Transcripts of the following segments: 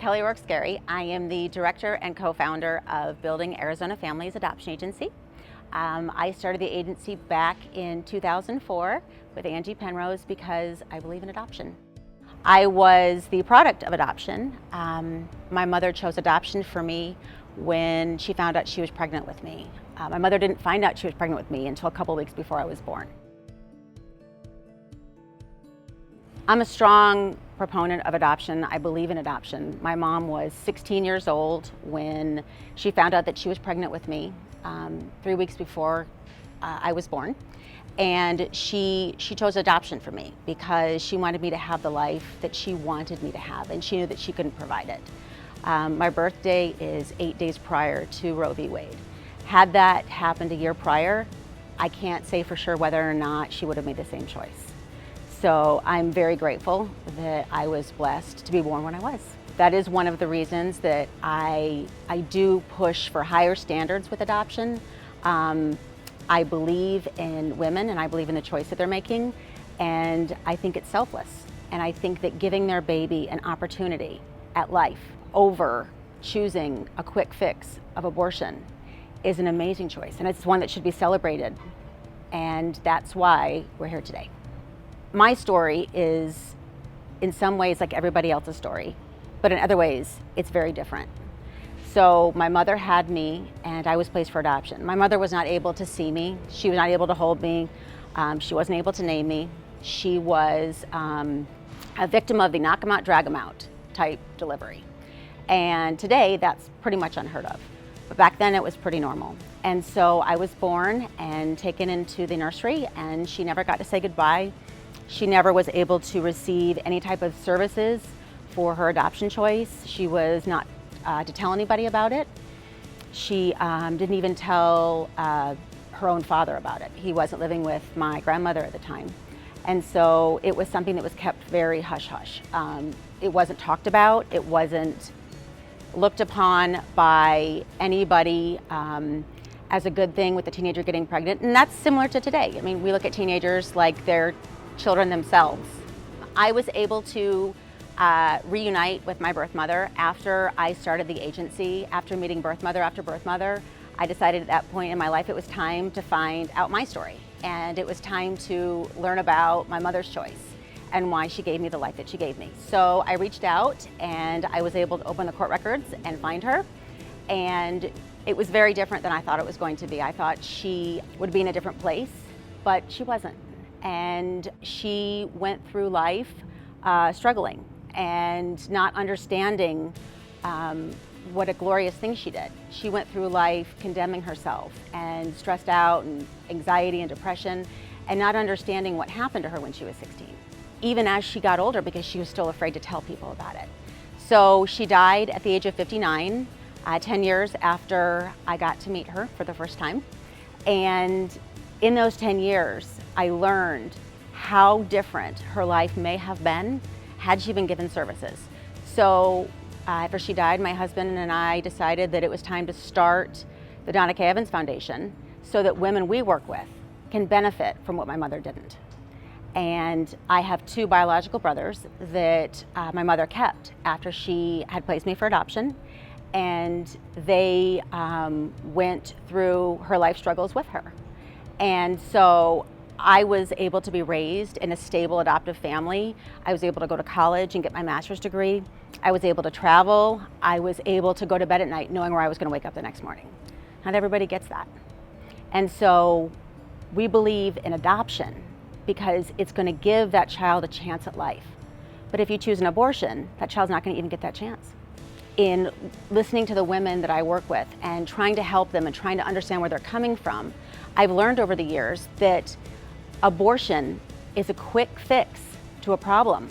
Kelly Rourke-Scary. I am the director and co-founder of Building Arizona Families Adoption Agency. I started the agency back in 2004 with Angie Penrose because I believe in adoption. I was the product of adoption. My mother chose adoption for me when she found out she was pregnant with me. My mother didn't find out she was pregnant with me until a couple weeks before I was born. I'm a strong proponent of adoption. I believe in adoption. My mom was 16 years old when she found out that she was pregnant with me 3 weeks before I was born. And she chose adoption for me because she wanted me to have the life that she wanted me to have, and she knew that she couldn't provide it. My birthday is 8 days prior to Roe v. Wade. Had that happened a year prior, I can't say for sure whether or not she would have made the same choice. So I'm very grateful that I was blessed to be born when I was. That is one of the reasons that I do push for higher standards with adoption. I believe in women and I believe in the choice that they're making, and I think it's selfless. And I think that giving their baby an opportunity at life over choosing a quick fix of abortion is an amazing choice, and it's one that should be celebrated. And that's why we're here today. My story is in some ways like everybody else's story, but in other ways it's very different. So my mother had me and I was placed for adoption. My mother was not able to see me. She was not able to hold me. She wasn't able to name me. She was a victim of the knock 'em out, drag 'em out type delivery. And today that's pretty much unheard of. But back then it was pretty normal. And so I was born and taken into the nursery, and she never got to say goodbye. She never was able to receive any type of services for her adoption choice. She was not to tell anybody about it. She didn't even tell her own father about it. He wasn't living with my grandmother at the time. And so it was something that was kept very hush-hush. It wasn't talked about. It wasn't looked upon by anybody as a good thing with the teenager getting pregnant. And that's similar to today. I mean, we look at teenagers like they're children themselves. I was able to reunite with my birth mother after I started the agency. After meeting birth mother after birth mother, I decided at that point in my life it was time to find out my story, and it was time to learn about my mother's choice and why she gave me the life that she gave me. So I reached out and I was able to open the court records and find her, and it was very different than I thought it was going to be. I thought she would be in a different place, but she wasn't. And she went through life struggling and not understanding what a glorious thing she did. She went through life condemning herself and stressed out and anxiety and depression, and not understanding what happened to her when she was 16, even as she got older, because she was still afraid to tell people about it. So she died at the age of 59, 10 years after I got to meet her for the first time. And in those 10 years, I learned how different her life may have been had she been given services. So after she died, my husband and I decided that it was time to start the Donna K. Evans Foundation so that women we work with can benefit from what my mother didn't. And I have two biological brothers that my mother kept after she had placed me for adoption, and they went through her life struggles with her. And so I was able to be raised in a stable adoptive family. I was able to go to college and get my master's degree. I was able to travel. I was able to go to bed at night knowing where I was going to wake up the next morning. Not everybody gets that. And so we believe in adoption because it's going to give that child a chance at life. But if you choose an abortion, that child's not going to even get that chance. In listening to the women that I work with and trying to help them and trying to understand where they're coming from, I've learned over the years that abortion is a quick fix to a problem.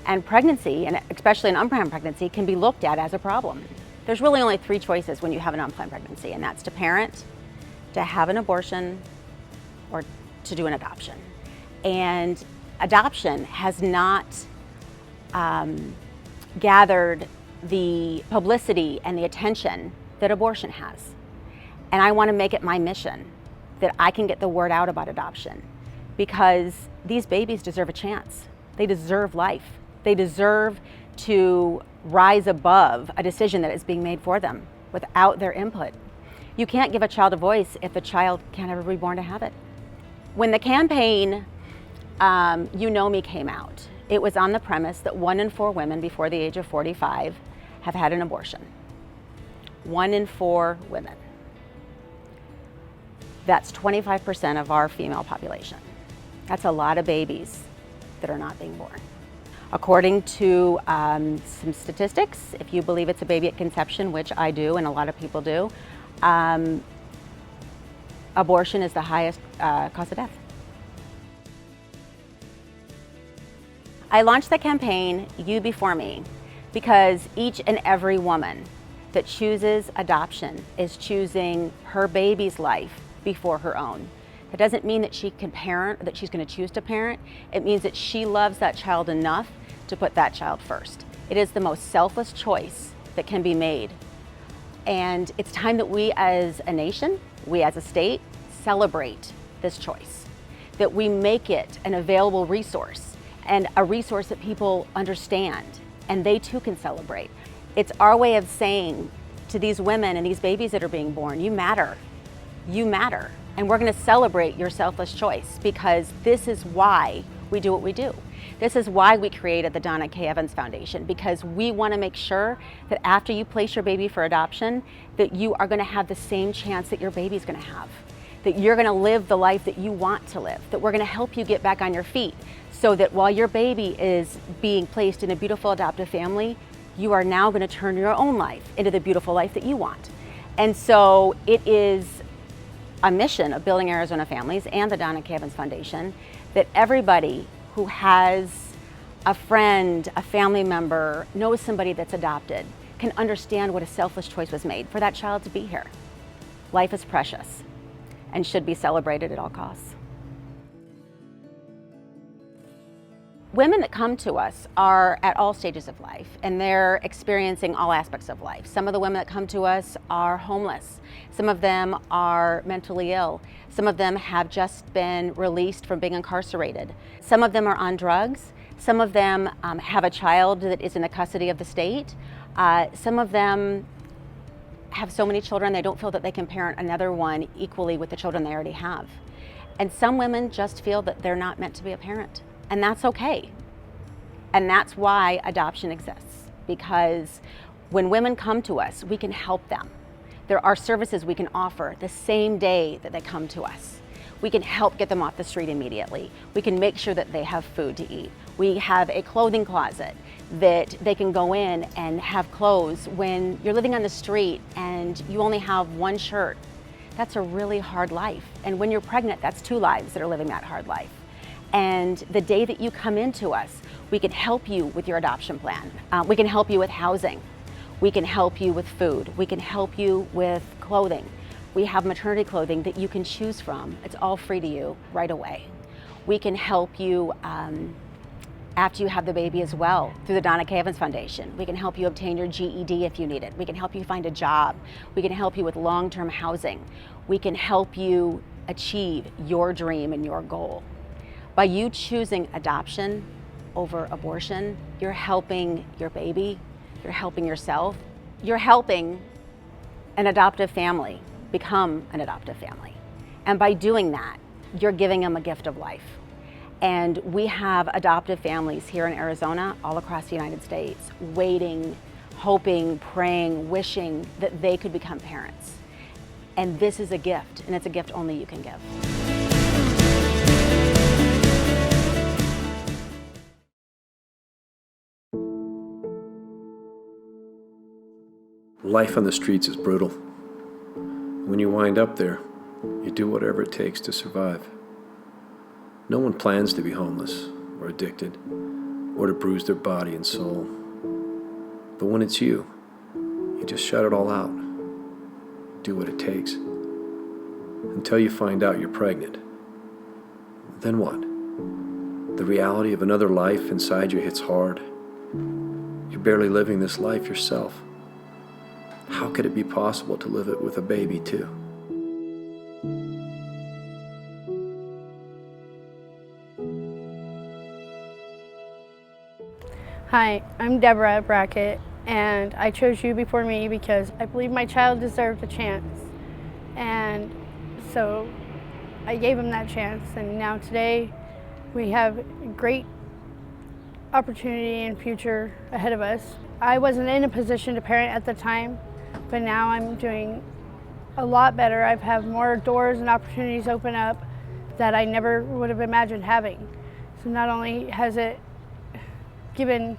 And pregnancy, and especially an unplanned pregnancy, can be looked at as a problem. There's really only three choices when you have an unplanned pregnancy, and that's to parent, to have an abortion, or to do an adoption. And adoption has not gathered the publicity and the attention that abortion has. And I want to make it my mission that I can get the word out about adoption, because these babies deserve a chance. They deserve life. They deserve to rise above a decision that is being made for them without their input. You can't give a child a voice if the child can't ever be born to have it. When the campaign You Know Me came out, it was on the premise that 1 in 4 women before the age of 45 have had an abortion. 1 in 4 women. That's 25% of our female population. That's a lot of babies that are not being born. According to some statistics, if you believe it's a baby at conception, which I do and a lot of people do, abortion is the highest cause of death. I launched the campaign, You Before Me, because each and every woman that chooses adoption is choosing her baby's life before her own. That doesn't mean that she can parent or that she's going to choose to parent. It means that she loves that child enough to put that child first. It is the most selfless choice that can be made. And it's time that we as a nation, we as a state, celebrate this choice. That we make it an available resource and a resource that people understand and they too can celebrate. It's our way of saying to these women and these babies that are being born, you matter. You matter. And we're going to celebrate your selfless choice because this is why we do what we do. This is why we created the Donna K. Evans Foundation, because we want to make sure that after you place your baby for adoption, that you are going to have the same chance that your baby's going to have, that you're going to live the life that you want to live, that we're going to help you get back on your feet so that while your baby is being placed in a beautiful adoptive family, you are now going to turn your own life into the beautiful life that you want. And so it is a mission of Building Arizona Families and the Donna K. Evans Foundation that everybody who has a friend, a family member, knows somebody that's adopted, can understand what a selfless choice was made for that child to be here. Life is precious and should be celebrated at all costs. Women that come to us are at all stages of life and they're experiencing all aspects of life. Some of the women that come to us are homeless. Some of them are mentally ill. Some of them have just been released from being incarcerated. Some of them are on drugs. Some of them have a child that is in the custody of the state. Some of them have so many children they don't feel that they can parent another one equally with the children they already have. And some women just feel that they're not meant to be a parent. And that's okay. And that's why adoption exists, because when women come to us, we can help them. There are services we can offer the same day that they come to us. We can help get them off the street immediately. We can make sure that they have food to eat. We have a clothing closet that they can go in and have clothes. When you're living on the street and you only have one shirt, that's a really hard life. And when you're pregnant, that's 2 lives that are living that hard life. And the day that you come into us, we can help you with your adoption plan. We can help you with housing. We can help you with food. We can help you with clothing. We have maternity clothing that you can choose from. It's all free to you right away. We can help you after you have the baby as well through the Donna K. Evans Foundation. We can help you obtain your GED if you need it. We can help you find a job. We can help you with long-term housing. We can help you achieve your dream and your goal. By you choosing adoption over abortion, you're helping your baby, you're helping yourself, you're helping an adoptive family become an adoptive family. And by doing that, you're giving them a gift of life. And we have adoptive families here in Arizona, all across the United States, waiting, hoping, praying, wishing that they could become parents. And this is a gift, and it's a gift only you can give. Life on the streets is brutal. When you wind up there, you do whatever it takes to survive. No one plans to be homeless or addicted or to bruise their body and soul. But when it's you just shut it all out. Do what it takes. Until you find out you're pregnant. Then what? The reality of another life inside you hits hard. You're barely living this life yourself. How could it be possible to live it with a baby too? Hi, I'm Debra Brackett, and I chose you before me because I believe my child deserved a chance. And so I gave him that chance, and now today we have a great opportunity and future ahead of us. I wasn't in a position to parent at the time, but now I'm doing a lot better. I've had more doors and opportunities open up that I never would have imagined having. So not only has it given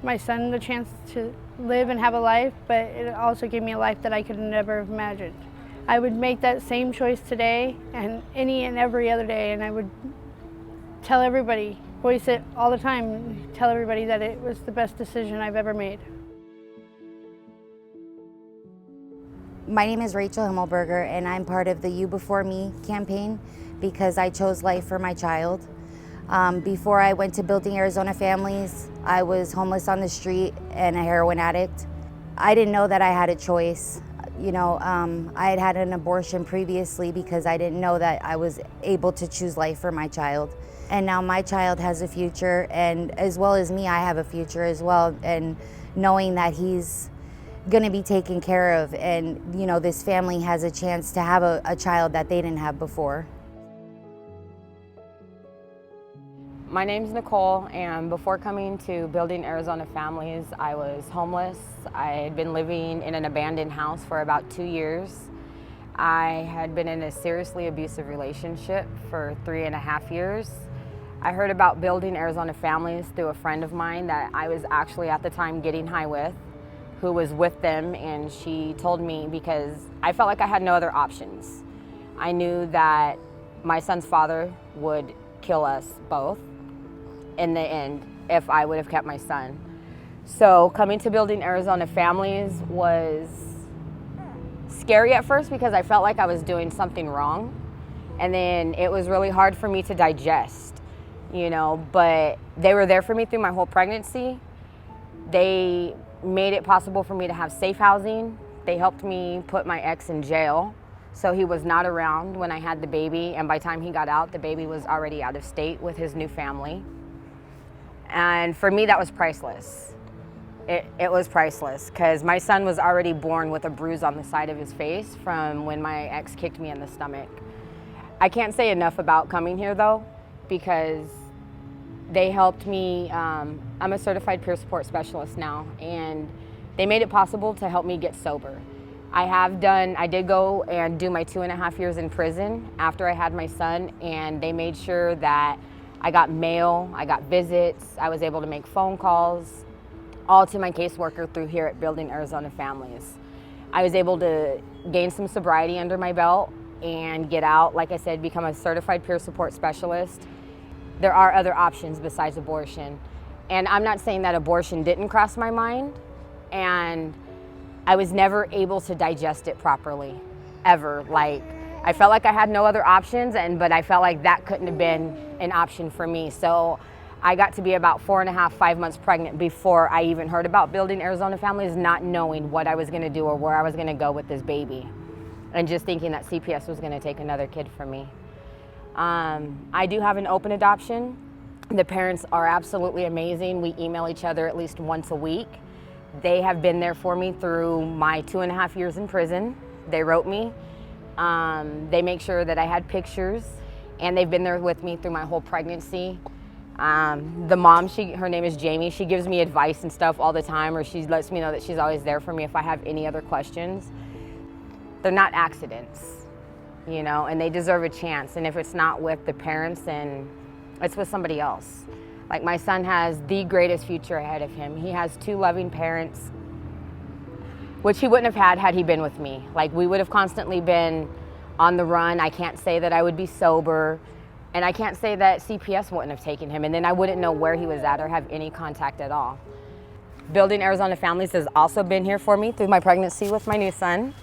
my son the chance to live and have a life, but it also gave me a life that I could never have imagined. I would make that same choice today and any and every other day, and I would tell everybody, voice it all the time, tell everybody that it was the best decision I've ever made. My name is Rachel Himmelberger, and I'm part of the You Before Me campaign because I chose life for my child. Before I went to Building Arizona Families, I was homeless on the street and a heroin addict. I didn't know that I had a choice. I had had an abortion previously because I didn't know that I was able to choose life for my child. And now my child has a future, and as well as me, I have a future as well. And knowing that he's going to be taken care of, and this family has a chance to have a child that they didn't have before. My name's Nicole, and before coming to Building Arizona Families, I was homeless. I had been living in an abandoned house for about 2 years. I had been in a seriously abusive relationship for 3.5 years. I heard about Building Arizona Families through a friend of mine that I was actually at the time getting high with, who was with them, and she told me because I felt like I had no other options. I knew that my son's father would kill us both in the end if I would have kept my son. So coming to Building Arizona Families was scary at first because I felt like I was doing something wrong, and then it was really hard for me to digest, but they were there for me through my whole pregnancy. They made it possible for me to have safe housing. They helped me put my ex in jail, so he was not around when I had the baby, and by the time he got out, the baby was already out of state with his new family. And for me, that was priceless. It was priceless because my son was already born with a bruise on the side of his face from when my ex kicked me in the stomach. I can't say enough about coming here though, because they helped me. I'm a certified peer support specialist now, and they made it possible to help me get sober. I did go and do my 2.5 years in prison after I had my son, and they made sure that I got mail, I got visits, I was able to make phone calls, all to my caseworker through here at Building Arizona Families. I was able to gain some sobriety under my belt and get out, like I said, become a certified peer support specialist. There are other options besides abortion. And I'm not saying that abortion didn't cross my mind, and I was never able to digest it properly, ever. I felt like I had no other options, but I felt like that couldn't have been an option for me. So I got to be about 4.5, 5 months pregnant before I even heard about Building Arizona Families, not knowing what I was gonna do or where I was gonna go with this baby, and just thinking that CPS was gonna take another kid from me. I do have an open adoption. The parents are absolutely amazing. We email each other at least once a week. They have been there for me through my 2.5 years in prison. They wrote me. They make sure that I had pictures, and they've been there with me through my whole pregnancy. The mom, her name is Jamie, she gives me advice and stuff all the time, or she lets me know that she's always there for me if I have any other questions. They're not accidents, and they deserve a chance. And if it's not with the parents, then it's with somebody else. Like, my son has the greatest future ahead of him. He has 2 loving parents, which he wouldn't have had he been with me. We would have constantly been on the run. I can't say that I would be sober, and I can't say that CPS wouldn't have taken him, and then I wouldn't know where he was at or have any contact at all. Building Arizona Families has also been here for me through my pregnancy with my new son.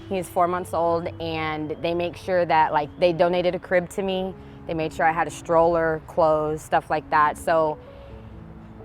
He's 4 months old, and they make sure that, they donated a crib to me. They made sure I had a stroller, clothes, stuff like that. So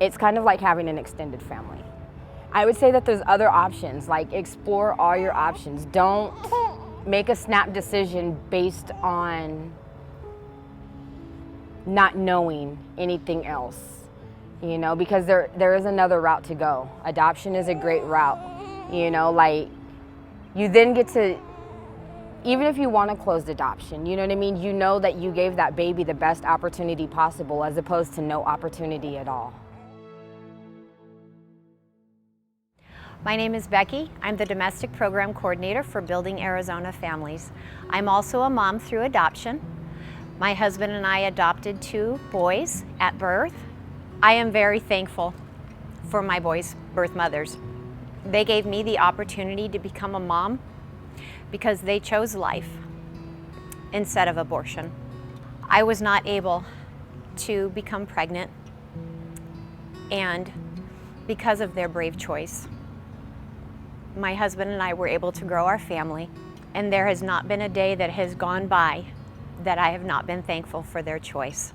it's kind of like having an extended family. I would say that there's other options, explore all your options. Don't make a snap decision based on not knowing anything else. you know, because there is another route to go. Adoption is a great route, you know, like you then get to, even if you want a closed adoption, you know what I mean? You know that you gave that baby the best opportunity possible as opposed to no opportunity at all. My name is Becky. I'm the Domestic Program Coordinator for Building Arizona Families. I'm also a mom through adoption. My husband and I adopted 2 boys at birth. I am very thankful for my boys' birth mothers. They gave me the opportunity to become a mom because they chose life instead of abortion. I was not able to become pregnant, and because of their brave choice, my husband and I were able to grow our family, and there has not been a day that has gone by that I have not been thankful for their choice.